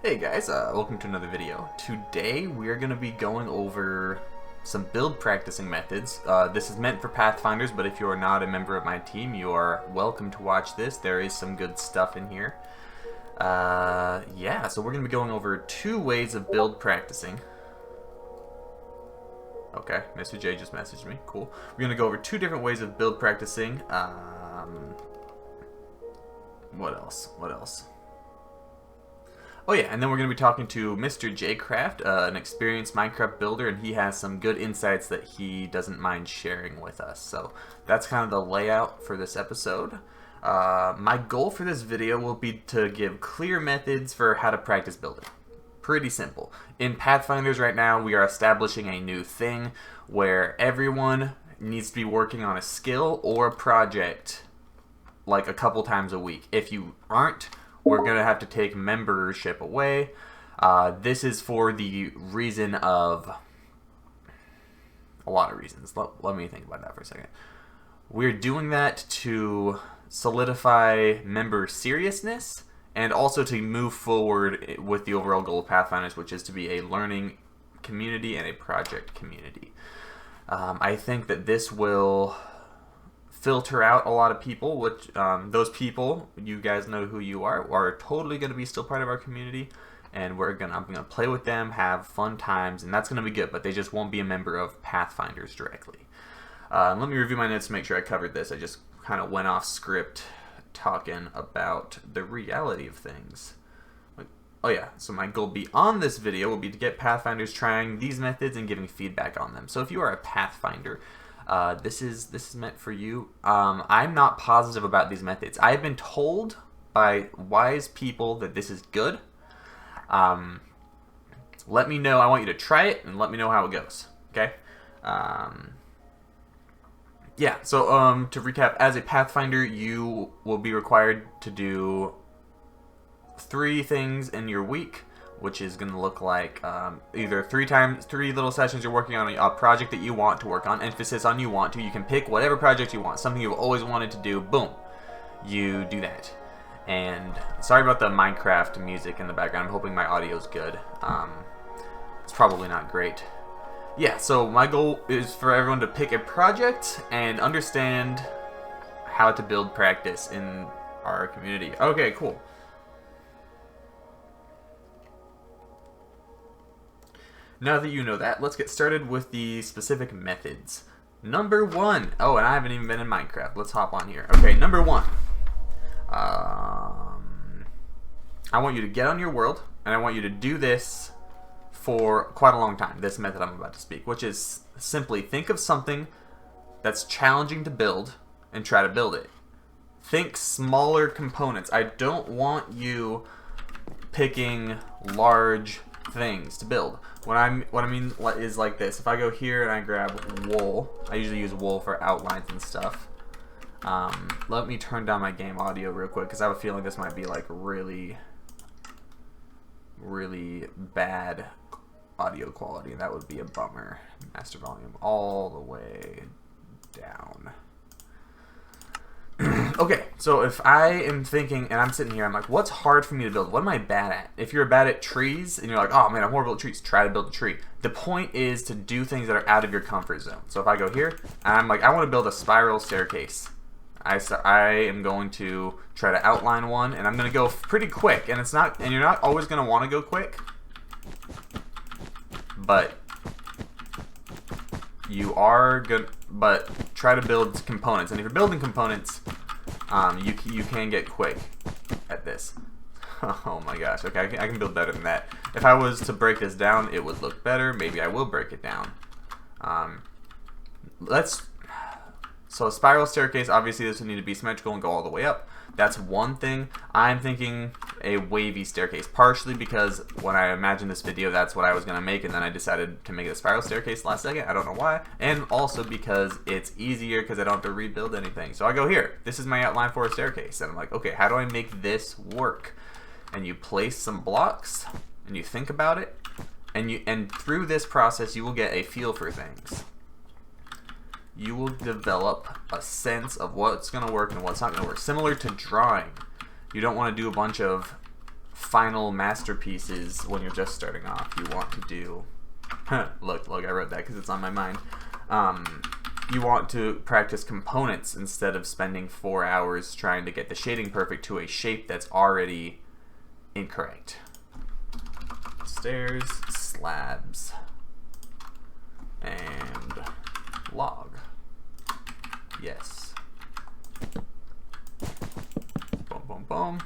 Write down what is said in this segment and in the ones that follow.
Hey guys, welcome to another video. Today we are going to be going over some build practicing methods. This is meant for Pathfinders, but if you are not a member of my team, you are welcome to watch this. There is some good stuff in here. Yeah, so we're going to be going over 2 ways of build practicing. Okay, Mr. J just messaged me. Cool. We're going to go over 2 different ways of build practicing. What else? Oh yeah, and then we're going to be talking to Mr. J Craft, an experienced Minecraft builder, and he has some good insights that he doesn't mind sharing with us. So that's kind of the layout for this episode. My goal for this video will be to give clear methods for how to practice building. Pretty simple. In Pathfinders right now, we are establishing a new thing where everyone needs to be working on a skill or a project like a couple times a week. If you aren't, we're going to have to take membership away. This is for the reason of a lot of reasons. Let me think about that for a second. We're doing that to solidify member seriousness and also to move forward with the overall goal of Pathfinders, which is to be a learning community and a project community. I think that this will filter out a lot of people, which those people, you guys know who you are totally going to be still part of our community, and I'm gonna play with them, have fun times, and that's going to be good, but they just won't be a member of Pathfinders directly. Let me review my notes to make sure I covered this. I just kind of went off script talking about the reality of things. Oh yeah, so my goal beyond this video will be to get Pathfinders trying these methods and giving feedback on them. So if you are a Pathfinder, this is meant for you. I'm not positive about these methods. I've been told by wise people that this is good. Let me know. I want you to try it and let me know how it goes. Okay. Yeah. So to recap, as a Pathfinder, you will be required to do 3 things in your week, which is going to look like either 3 little sessions you're working on a project that you want to work on, emphasis on you want to. You can pick whatever project you want, something you've always wanted to do, boom, you do that. And sorry about the Minecraft music in the background. I'm hoping my audio's good. It's probably not great. Yeah, so my goal is for everyone to pick a project and understand how to build practice in our community. Okay, cool. Now that you know that, let's get started with the specific methods. Number 1. Oh, and I haven't even been in Minecraft. Let's hop on here. Okay, number 1. I want you to get on your world, and I want you to do this for quite a long time. This method I'm about to speak, which is simply think of something that's challenging to build and try to build it. Think smaller components. I don't want you picking large things to build. What I mean is like this. If I go here and I grab wool, I usually use wool for outlines and stuff. Let me turn down my game audio real quick because I have a feeling this might be like really bad audio quality. That would be a bummer. Master volume all the way down. Okay, so if I am thinking, and I'm sitting here, I'm like, what's hard for me to build? What am I bad at? If you're bad at trees, and you're like, oh man, I'm horrible at trees, try to build a tree. The point is to do things that are out of your comfort zone. So if I go here, and I'm like, I want to build a spiral staircase. I am going to try to outline one, and I'm going to go pretty quick. And you're not always going to want to go quick, but you are good. But try to build components, and if you're building components, you can get quick at this. Oh my gosh, okay, I can build better than that. If I was to break this down, it would look better. Maybe I will break it down. So a spiral staircase, obviously this would need to be symmetrical and go all the way up. That's one thing. I'm thinking a wavy staircase, partially because when I imagined this video, that's what I was going to make, and then I decided to make it a spiral staircase last second. I don't know why. And also because it's easier because I don't have to rebuild anything. So I go here. This is my outline for a staircase. And I'm like, okay, how do I make this work? And you place some blocks, and you think about it, and through this process, you will get a feel for things. You will develop a sense of what's going to work and what's not going to work. Similar to drawing. You don't want to do a bunch of final masterpieces when you're just starting off. You want to do... look, I wrote that because it's on my mind. You want to practice components instead of spending 4 hours trying to get the shading perfect to a shape that's already incorrect. Stairs, slabs, and log. Yes. Boom, boom, boom.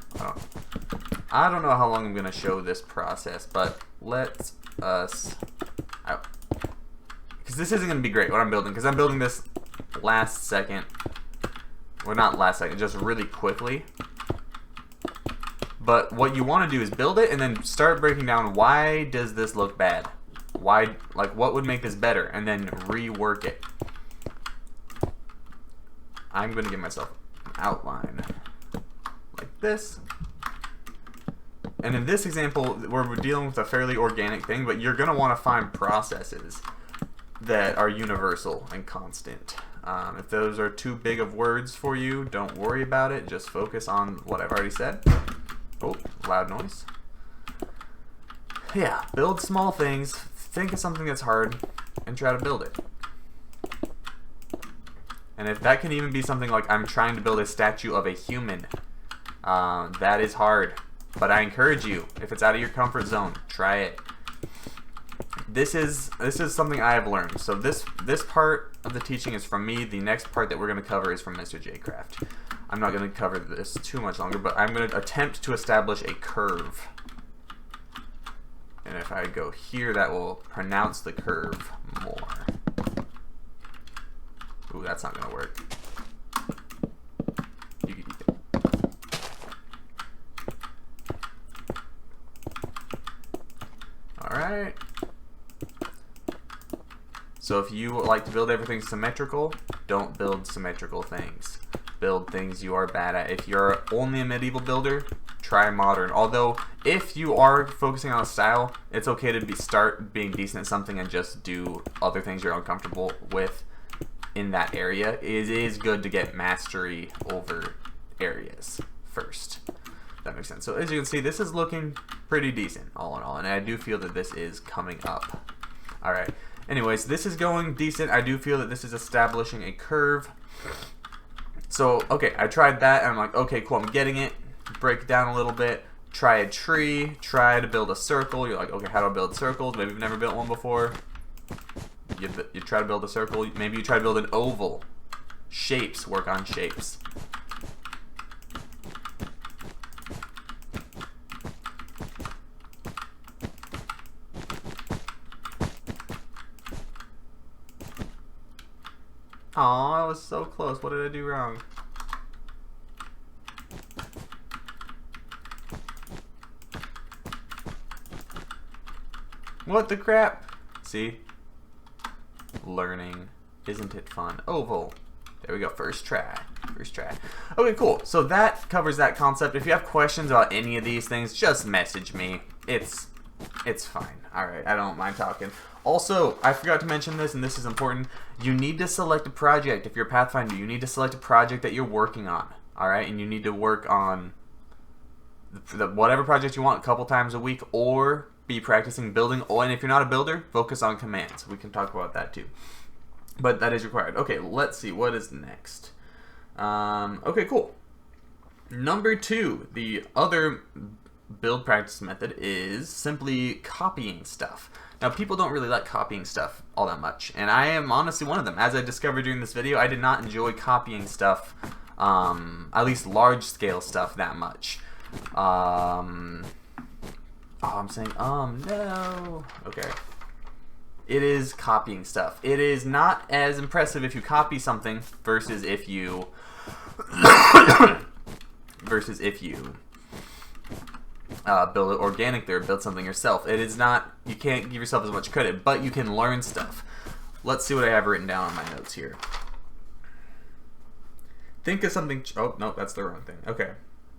I don't know how long I'm going to show this process, but let us... Because this isn't going to be great, what I'm building, because I'm building this last second. Well, not last second, just really quickly. But what you want to do is build it and then start breaking down, why does this look bad? Why, like, what would make this better? And then rework it. I'm going to give myself an outline like this. And in this example, we're dealing with a fairly organic thing, but you're going to want to find processes that are universal and constant. If those are too big of words for you, don't worry about it. Just focus on what I've already said. Oh, loud noise. Yeah, build small things. Think of something that's hard and try to build it. And if that can even be something like I'm trying to build a statue of a human, that is hard. But I encourage you, if it's out of your comfort zone, try it. This is something I have learned. So this part of the teaching is from me. The next part that we're going to cover is from Mr. J. Craft. I'm not going to cover this too much longer, but I'm going to attempt to establish a curve. And if I go here, that will pronounce the curve more. Ooh, that's not going to work. Alright. So if you like to build everything symmetrical, don't build symmetrical things. Build things you are bad at. If you're only a medieval builder, try modern. Although, if you are focusing on a style, it's okay to start being decent at something and just do other things you're uncomfortable with in that area. It is good to get mastery over areas first. That makes sense. So as you can see, this is looking pretty decent all in all, and I do feel that this is coming up. Alright, anyways, this is going decent. I do feel that this is establishing a curve. So, okay, I tried that, and I'm like, okay, cool, I'm getting it. Break it down a little bit. Try a tree. Try to build a circle. You're like, okay, how do I build circles? Maybe you've never built one before. You try to build a circle. Maybe you try to build an oval. Shapes. Work on shapes. Aw, I was so close. What did I do wrong? What the crap? See? Learning. Isn't it fun? Oval. There we go. First try. First try. Okay, cool. So that covers that concept. If you have questions about any of these things, just message me. It's fine. Alright, I don't mind talking. Also, I forgot to mention this, and this is important. You need to select a project. If you're a Pathfinder, you need to select a project that you're working on. Alright, and you need to work on whatever project you want a couple times a week, or be practicing building. Oh, and if you're not a builder, focus on commands. We can talk about that too. But that is required. Okay, let's see. What is next? Okay, cool. Number 2, the other build practice method is simply copying stuff. Now, people don't really like copying stuff all that much, and I am honestly one of them. As I discovered during this video, I did not enjoy copying stuff, at least large-scale stuff, that much. Oh, I'm saying, no. Okay. It is copying stuff. It is not as impressive if you copy something versus if you build it organically or build something yourself. It is not, you can't give yourself as much credit, but you can learn stuff. Let's see what I have written down on my notes here. Think of something, oh, no, that's the wrong thing. Okay.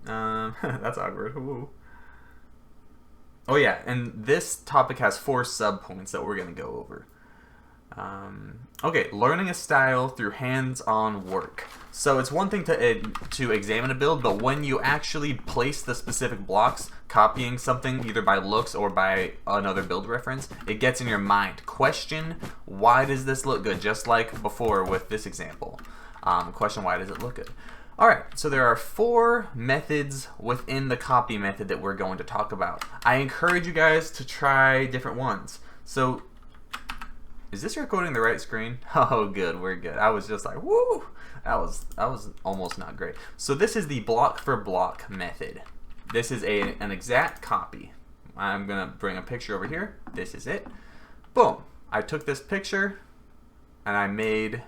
That's awkward. Ooh. Oh yeah, and this topic has 4 sub-points that we're going to go over. Okay, learning a style through hands-on work. So it's one thing to examine a build, but when you actually place the specific blocks, copying something either by looks or by another build reference, it gets in your mind. Question, why does this look good? Just like before with this example. Question, why does it look good? Alright, so there are 4 methods within the copy method that we're going to talk about. I encourage you guys to try different ones. So, is this recording the right screen? Oh, good, we're good. I was just like, woo! That was almost not great. So this is the block for block method. This is an exact copy. I'm gonna bring a picture over here. This is it. Boom. I took this picture and I made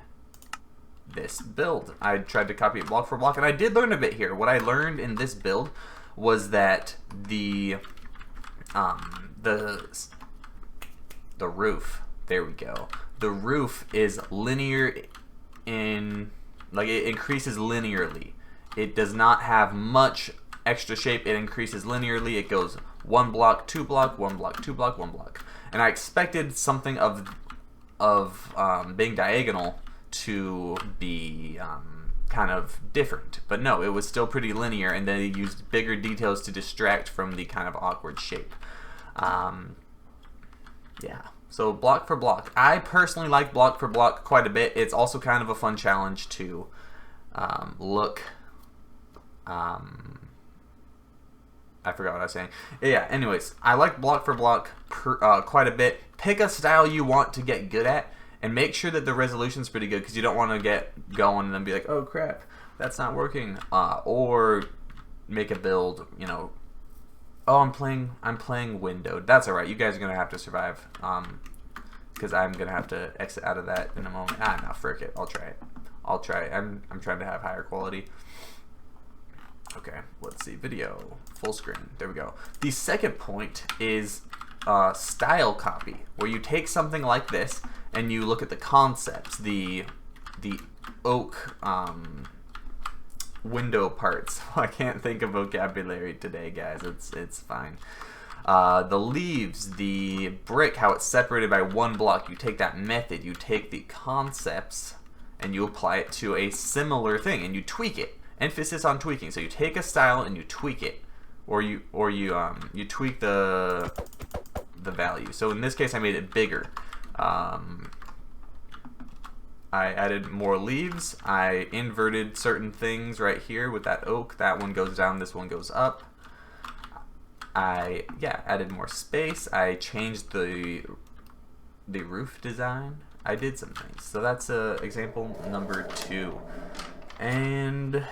this build. I tried to copy it block for block, and I did learn a bit here. What I learned in this build was that the roof, there we go. The roof is linear in, like, it increases linearly. It does not have much extra shape. It increases linearly. It goes 1 block, 2 block, 1 block, 2 block, 1 block. And I expected something of being diagonal to be kind of different, but no, it was still pretty linear, and then they used bigger details to distract from the kind of awkward shape. Yeah, so block for block. I personally like block for block quite a bit. It's also kind of a fun challenge to look. I forgot what I was saying. Yeah, anyways, I like block for block quite a bit. Pick a style you want to get good at, and make sure that the resolution's pretty good, because you don't want to get going and then be like, oh crap, that's not working. Or make a build, you know, oh, I'm playing windowed. That's alright, you guys are gonna have to survive. Because I'm gonna have to exit out of that in a moment. No, frick it. I'll try it. I'm trying to have higher quality. Okay, let's see. Video, full screen. There we go. The second point is style copy, where you take something like this and you look at the concepts, the oak window parts. I can't think of vocabulary today, guys. It's fine. The leaves, the brick, how it's separated by 1 block. You take that method, you take the concepts, and you apply it to a similar thing, and you tweak it. Emphasis on tweaking. So you take a style and you tweak it, or you tweak the value. So in this case, I made it bigger. I added more leaves. I inverted certain things right here with that oak. That one goes down, this one goes up. I added more space. I changed the roof design. I did some things. So that's example number 2. And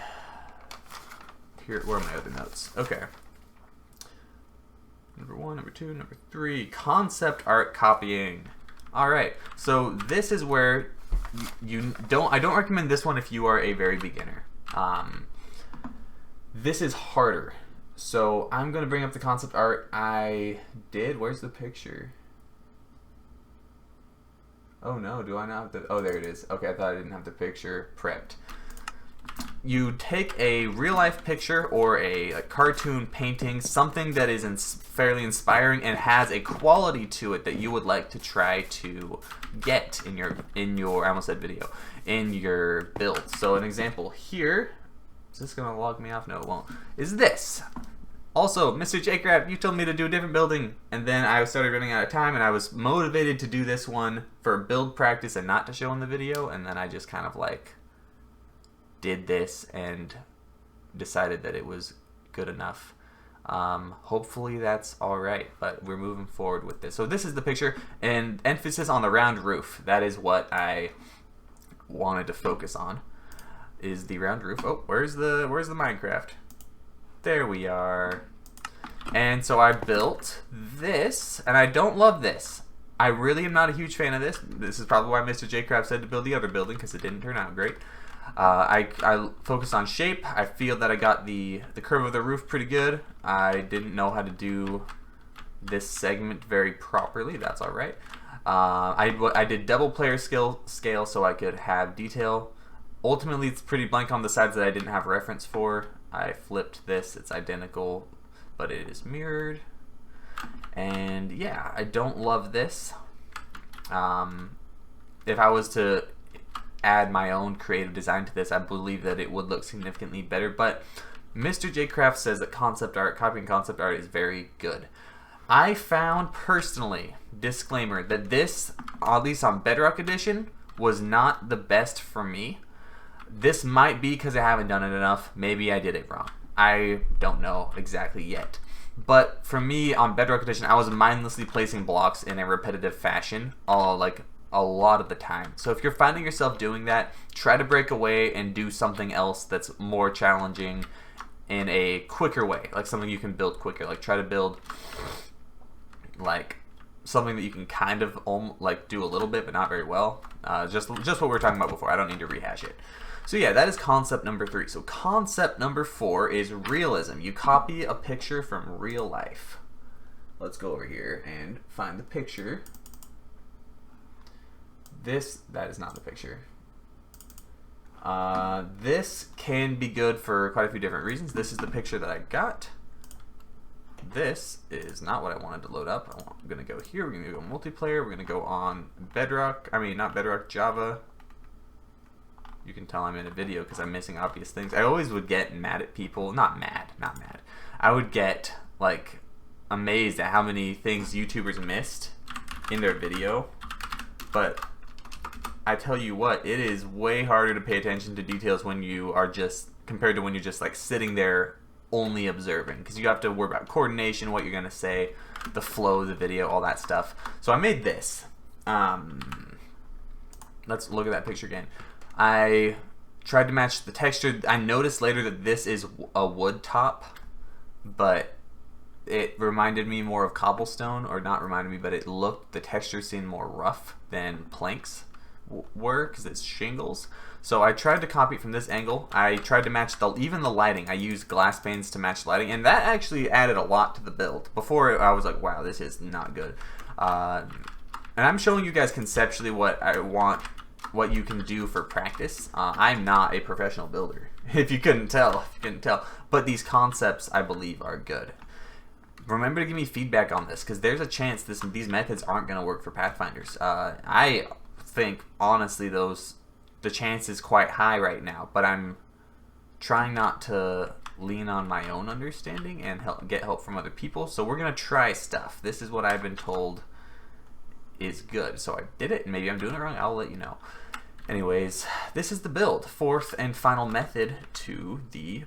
here, where are my other notes? Okay. Number 1, number 2, number 3. Concept art copying. Alright, so this is where I don't recommend this one if you are a very beginner. This is harder. So I'm going to bring up the concept art I did. Where's the picture? Oh no, do I not have the... Oh, there it is. Okay, I thought I didn't have the picture prepped. You take a real-life picture or a cartoon painting, something that is fairly inspiring and has a quality to it that you would like to try to get in your I almost said video, in your build. So an example here, is this going to log me off? No, it won't. Is this. Also, Mr. J-Crab, you told me to do a different building, and then I started running out of time, and I was motivated to do this one for build practice and not to show in the video, and then I just kind of like did this and decided that it was good enough. Hopefully that's alright, but we're moving forward with this. So this is the picture, and emphasis on the round roof. That is what I wanted to focus on, is the round roof. Oh, where's the Minecraft? There we are. And so I built this, and I don't love this. I really am not a huge fan of this. This is probably why Mr. J. Crab said to build the other building, because it didn't turn out great. I focused on shape. I feel that I got the curve of the roof pretty good. I didn't know how to do this segment very properly. That's alright. I did double player scale so I could have detail. Ultimately, it's pretty blank on the sides that I didn't have reference for. I flipped this. It's identical, but it is mirrored. And yeah, I don't love this. if I was to add my own creative design to this, I believe that it would look significantly better. But Mr. J Craft says that concept art, copying concept art, is very good. I found personally, disclaimer, that this, at least on Bedrock Edition, was not the best for me. This might be because I haven't done it enough. Maybe I did it wrong. I don't know exactly yet. But for me, on Bedrock Edition, I was mindlessly placing blocks in a repetitive fashion, like a lot of the time. So if you're finding yourself doing that, try to break away and do something else that's more challenging in a quicker way, like something you can build quicker. Like try to build like something that you can kind of like do a little bit but not very well. Just what we were talking about before. I don't need to rehash it. So yeah, that is concept number 3. So concept number 4 is realism. You copy a picture from real life. Let's go over here and find the picture. That is not the picture. This can be good for quite a few different reasons. This is the picture that I got. This is not what I wanted to load up. I'm going to go here. We're going to go multiplayer. We're going to go on Bedrock. I mean, not Bedrock, Java. You can tell I'm in a video because I'm missing obvious things. I always would get mad at people. Not mad. I would get, like, amazed at how many things YouTubers missed in their video. But I tell you what, it is way harder to pay attention to details when you are compared to when you're just, like, sitting there only observing, because you have to worry about coordination, what you're going to say, the flow of the video, all that stuff. So I made this. Let's look at that picture again. I tried to match the texture. I noticed later that this is a wood top, but it reminded me more of cobblestone, or not reminded me, but the texture seemed more rough than planks were, because it's shingles. So I tried to copy it from this angle. I tried to match even the lighting. I used glass panes to match lighting, and that actually added a lot to the build. Before, I was like, wow, this is not good. And I'm showing you guys conceptually what I want, what you can do for practice. I'm not a professional builder, if you couldn't tell. But these concepts, I believe, are good. Remember to give me feedback on this, because there's a chance these methods aren't going to work for Pathfinders. I think, honestly, the chance is quite high right now, but I'm trying not to lean on my own understanding and get help from other people. So we're going to try stuff. This is what I've been told is good. So I did it, and maybe I'm doing it wrong. I'll let you know. Anyways, this is the build. 4th and final method to the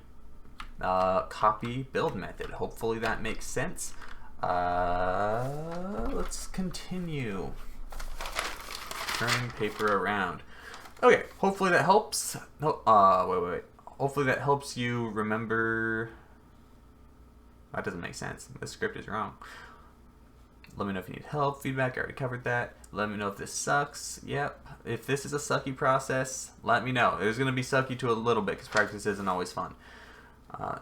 copy build method. Hopefully that makes sense. Let's continue. Turning paper around. Okay, hopefully that helps. Wait. Hopefully that helps you remember. That doesn't make sense. The script is wrong. Let me know if you need help, feedback. I already covered that. Let me know if this sucks. Yep. If this is a sucky process, let me know. It's going to be sucky to a little bit because practice isn't always fun.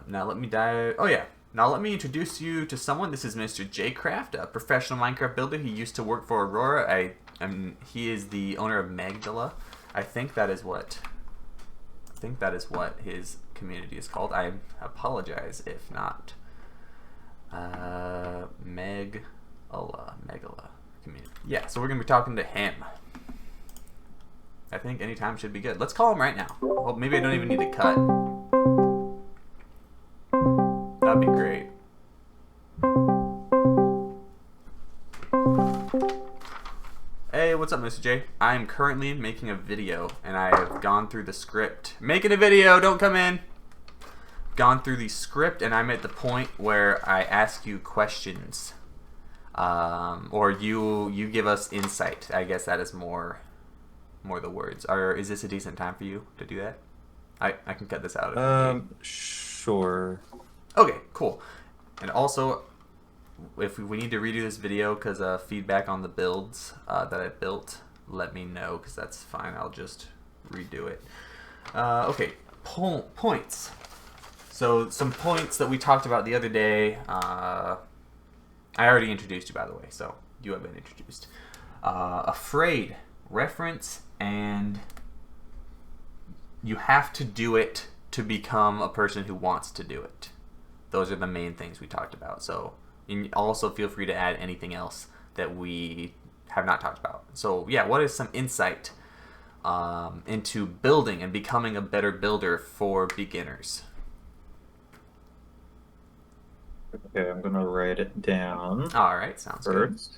Now let me dive. Oh yeah. Now let me introduce you to someone. This is Mr. J Craft, a professional Minecraft builder. He used to work for Aurora. He is the owner of Magdala. I think that is what his community is called. I apologize if not. Megala community. Yeah, so we're gonna be talking to him. I think any time should be good. Let's call him right now. Well, maybe I don't even need to cut. That'd be great. Hey, what's up, Mr. J? I am currently making a video, and I have gone through the script. Making a video, don't come in. Gone through the script, and I'm at the point where I ask you questions, or you give us insight. I guess that is more the words. Is this a decent time for you to do that? I can cut this out. Sure. Okay, cool. And also, if we need to redo this video because feedback on the builds that I built, let me know, because that's fine. I'll just redo it. Okay, points. So some points that we talked about the other day. I already introduced you, by the way, so you have been introduced. Afraid, reference, and you have to do it to become a person who wants to do it. Those are the main things we talked about. So and also feel free to add anything else that we have not talked about. So yeah, what is some insight into building and becoming a better builder for beginners? Okay, I'm gonna write it down All right, sounds good. first.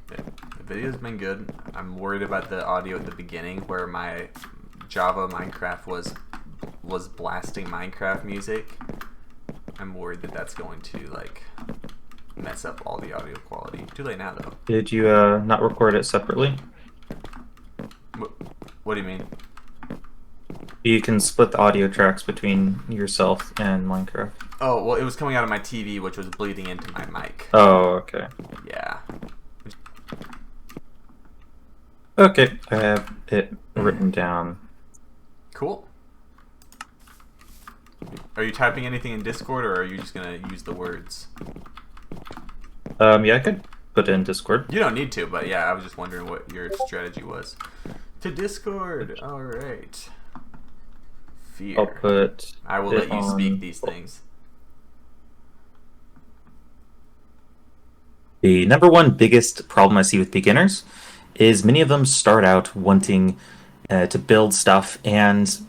The video's been good. I'm worried about the audio at the beginning where my Java Minecraft was blasting Minecraft music. I'm worried that that's going to like mess up all the audio quality. Too late now though. Did you not record it separately? What, what do you mean? You can split the audio tracks between yourself and Minecraft. Oh, well, it was coming out of my TV, which was bleeding into my mic. Oh, okay. Yeah. Okay, I have it written down. Cool. Are you typing anything in Discord, or are you just gonna use the words? Yeah, I could put it in Discord. You don't need to, but yeah, I was just wondering what your strategy was. To Discord. All right. Fear. I'll put I will it let you on. speak these things. The number one biggest problem I see with beginners is many of them start out wanting to build stuff and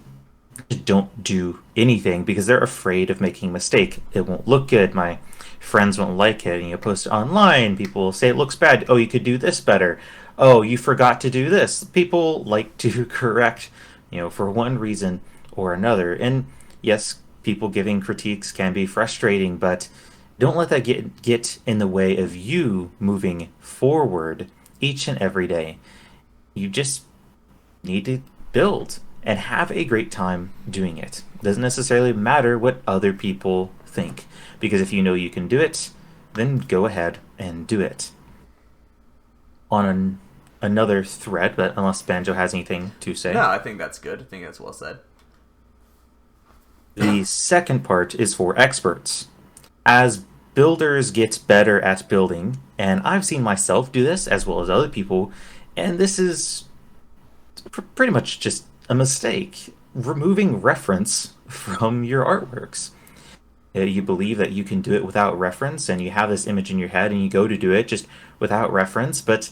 don't do anything because they're afraid of making a mistake. It won't look good. My friends won't like it. And you post it online. People will say it looks bad. Oh, you could do this better. Oh, you forgot to do this. People like to correct, for one reason or another. And yes, people giving critiques can be frustrating, but don't let that get in the way of you moving forward each and every day. You just need to build and have a great time doing it. Doesn't necessarily matter what other people think, because if you know you can do it, then go ahead and do it. Another thread, but unless Banjo has anything to say, No, I think that's good. I think that's well said. the second part is for experts. As builders get better at building, and I've seen myself do this as well as other people, and this is pretty much just a mistake. Removing reference from your artworks. You believe that you can do it without reference, and you have this image in your head, and you go to do it just without reference, but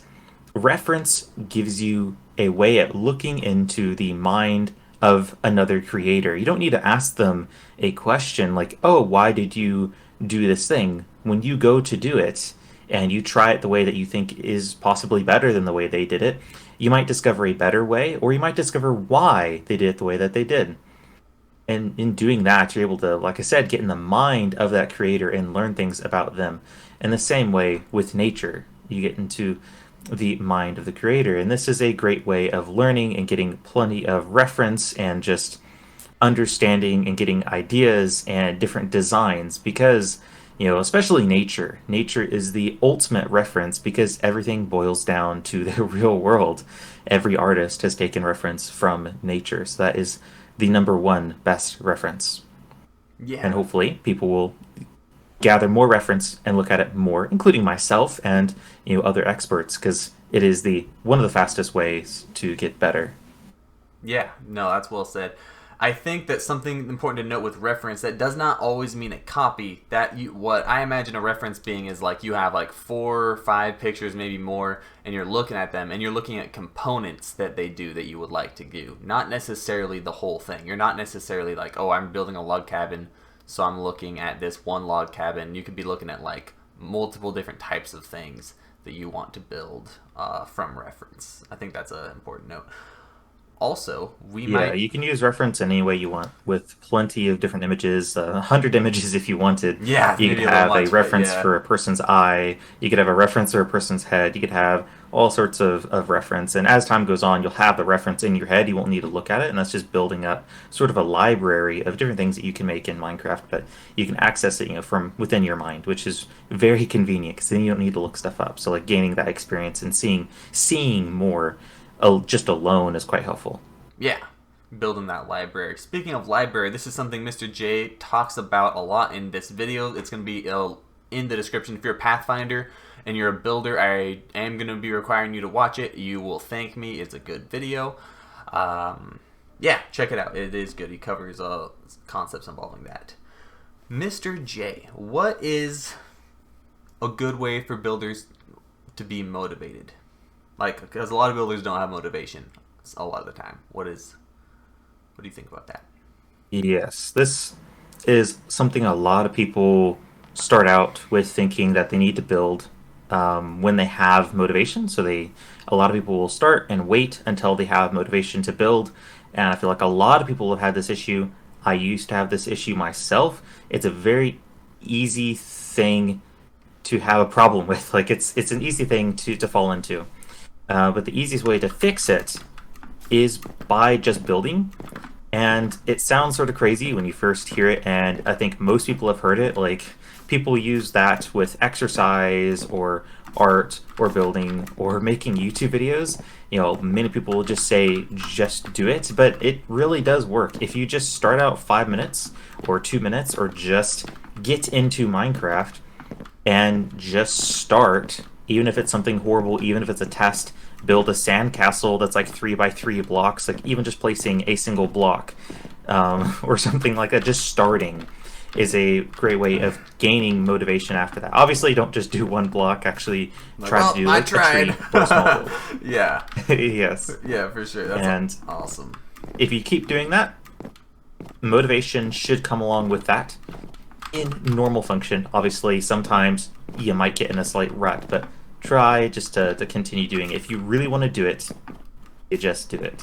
reference gives you a way at looking into the mind of another creator. You don't need to ask them a question like, oh, why did you do this thing? When you go to do it and you try it the way that you think is possibly better than the way they did it, you might discover a better way, or you might discover why they did it the way that they did. And in doing that, you're able to, like I said, get in the mind of that creator and learn things about them. In the same way with nature, you get into the mind of the creator. And this is a great way of learning and getting plenty of reference and just understanding and getting ideas and different designs because, especially nature. Nature is the ultimate reference because everything boils down to the real world. Every artist has taken reference from nature. So that is the number one best reference. Yeah. And hopefully people will gather more reference and look at it more, including myself and other experts, because it is the one of the fastest ways to get better. Yeah, no, that's well said. I think that something important to note with reference, that does not always mean a copy. What I imagine a reference being is like you have like 4 or 5 pictures, maybe more, and you're looking at them and you're looking at components that they do that you would like to do, not necessarily the whole thing. You're not necessarily like, oh, I'm building a log cabin, so I'm looking at this one log cabin. You could be looking at like multiple different types of things that you want to build from reference. I think that's an important note. Also, You can use reference in any way you want with plenty of different images, 100 images if you wanted. Yeah, You could maybe a little have a much, but reference yeah. for a person's eye. You could have a reference for a person's head. You could have all sorts of reference. And as time goes on, you'll have the reference in your head. You won't need to look at it. And that's just building up sort of a library of different things that you can make in Minecraft. But you can access it, from within your mind, which is very convenient because then you don't need to look stuff up. So like gaining that experience and seeing more just alone is quite helpful. Yeah, building that library. Speaking of library, this is something Mr. J talks about a lot in this video. It's going to be in the description. If you're a Pathfinder and you're a builder, I am going to be requiring you to watch it. You will thank me. It's a good video. Yeah, check it out. It is good. He covers concepts involving that. Mr. J, what is a good way for builders to be motivated? Like, because a lot of builders don't have motivation a lot of the time. What do you think about that? Yes, this is something a lot of people start out with thinking that they need to build when they have motivation. A lot of people will start and wait until they have motivation to build. And I feel like a lot of people have had this issue. I used to have this issue myself. It's a very easy thing to have a problem with. Like it's an easy thing to fall into. But the easiest way to fix it is by just building. And it sounds sort of crazy when you first hear it, and I think most people have heard it. Like, people use that with exercise or art or building or making YouTube videos. Many people will just say, just do it, but it really does work. If you just start out 5 minutes or 2 minutes or just get into Minecraft and just start, even if it's something horrible, even if it's a test, build a sandcastle that's like 3 by 3 blocks, like even just placing a single block or something like that, just starting is a great way of gaining motivation after that. Obviously, don't just do one block. Actually, try to do I like a tree tried. or a small build. Yeah. Yes. Yeah, for sure. That's And awesome. if you keep doing that, motivation should come along with that in normal function. Obviously, sometimes you might get in a slight rut, but try just to continue doing it. If you really want to do it, you just do it.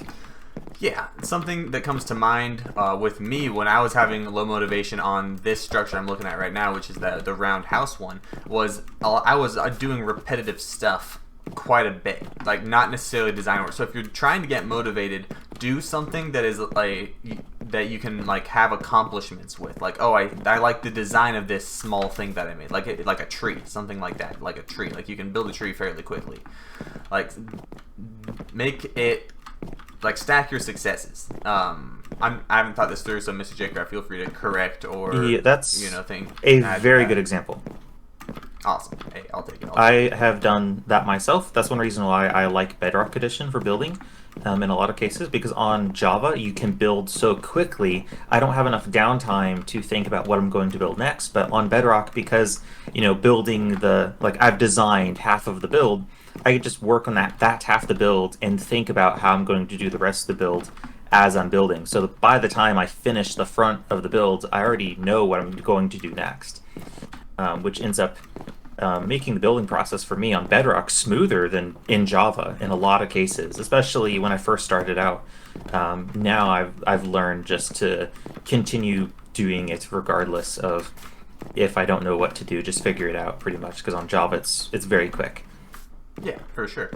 Yeah, something that comes to mind with me when I was having low motivation on this structure I'm looking at right now, which is the round house one, was I was doing repetitive stuff quite a bit, like not necessarily design work. So if you're trying to get motivated, do something that is like that you can like have accomplishments with. Like, oh, I like the design of this small thing that I made, like a tree, something like that, like a tree. Like you can build a tree fairly quickly. Like make it like stack your successes. I haven't thought this through, so Mr. J. Craft, feel free to correct or Yeah, that's think a very good example. Awesome. Hey, I'll take it. I have done that myself. That's one reason why I like Bedrock Edition for building in a lot of cases, because on Java you can build so quickly. I don't have enough downtime to think about what I'm going to build next, but on Bedrock, because building I've designed half of the build, I could just work on that half the build and think about how I'm going to do the rest of the build as I'm building. So by the time I finish the front of the build, I already know what I'm going to do next, which ends up making the building process for me on Bedrock smoother than in Java in a lot of cases, especially when I first started out. Now I've learned just to continue doing it regardless of if I don't know what to do, just figure it out pretty much, because on Java it's very quick. Yeah, for sure.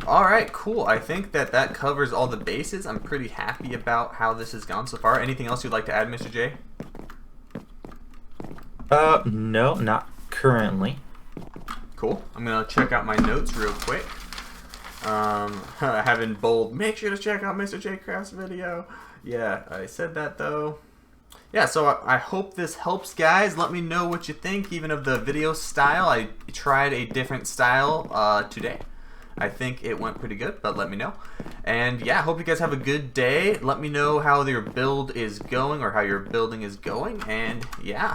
All right, cool. I think that covers all the bases. I'm pretty happy about how this has gone so far. Anything else you'd like to add, Mr. J? No, not currently. Cool. I'm gonna check out my notes real quick. I have in bold, make sure to check out Mr. J Craft's video. Yeah, I said that though. Yeah, so I hope this helps, guys. Let me know what you think, even of the video style. I tried a different style today. I think it went pretty good, but let me know. And yeah, hope you guys have a good day. Let me know how your build is going or how your building is going. And yeah.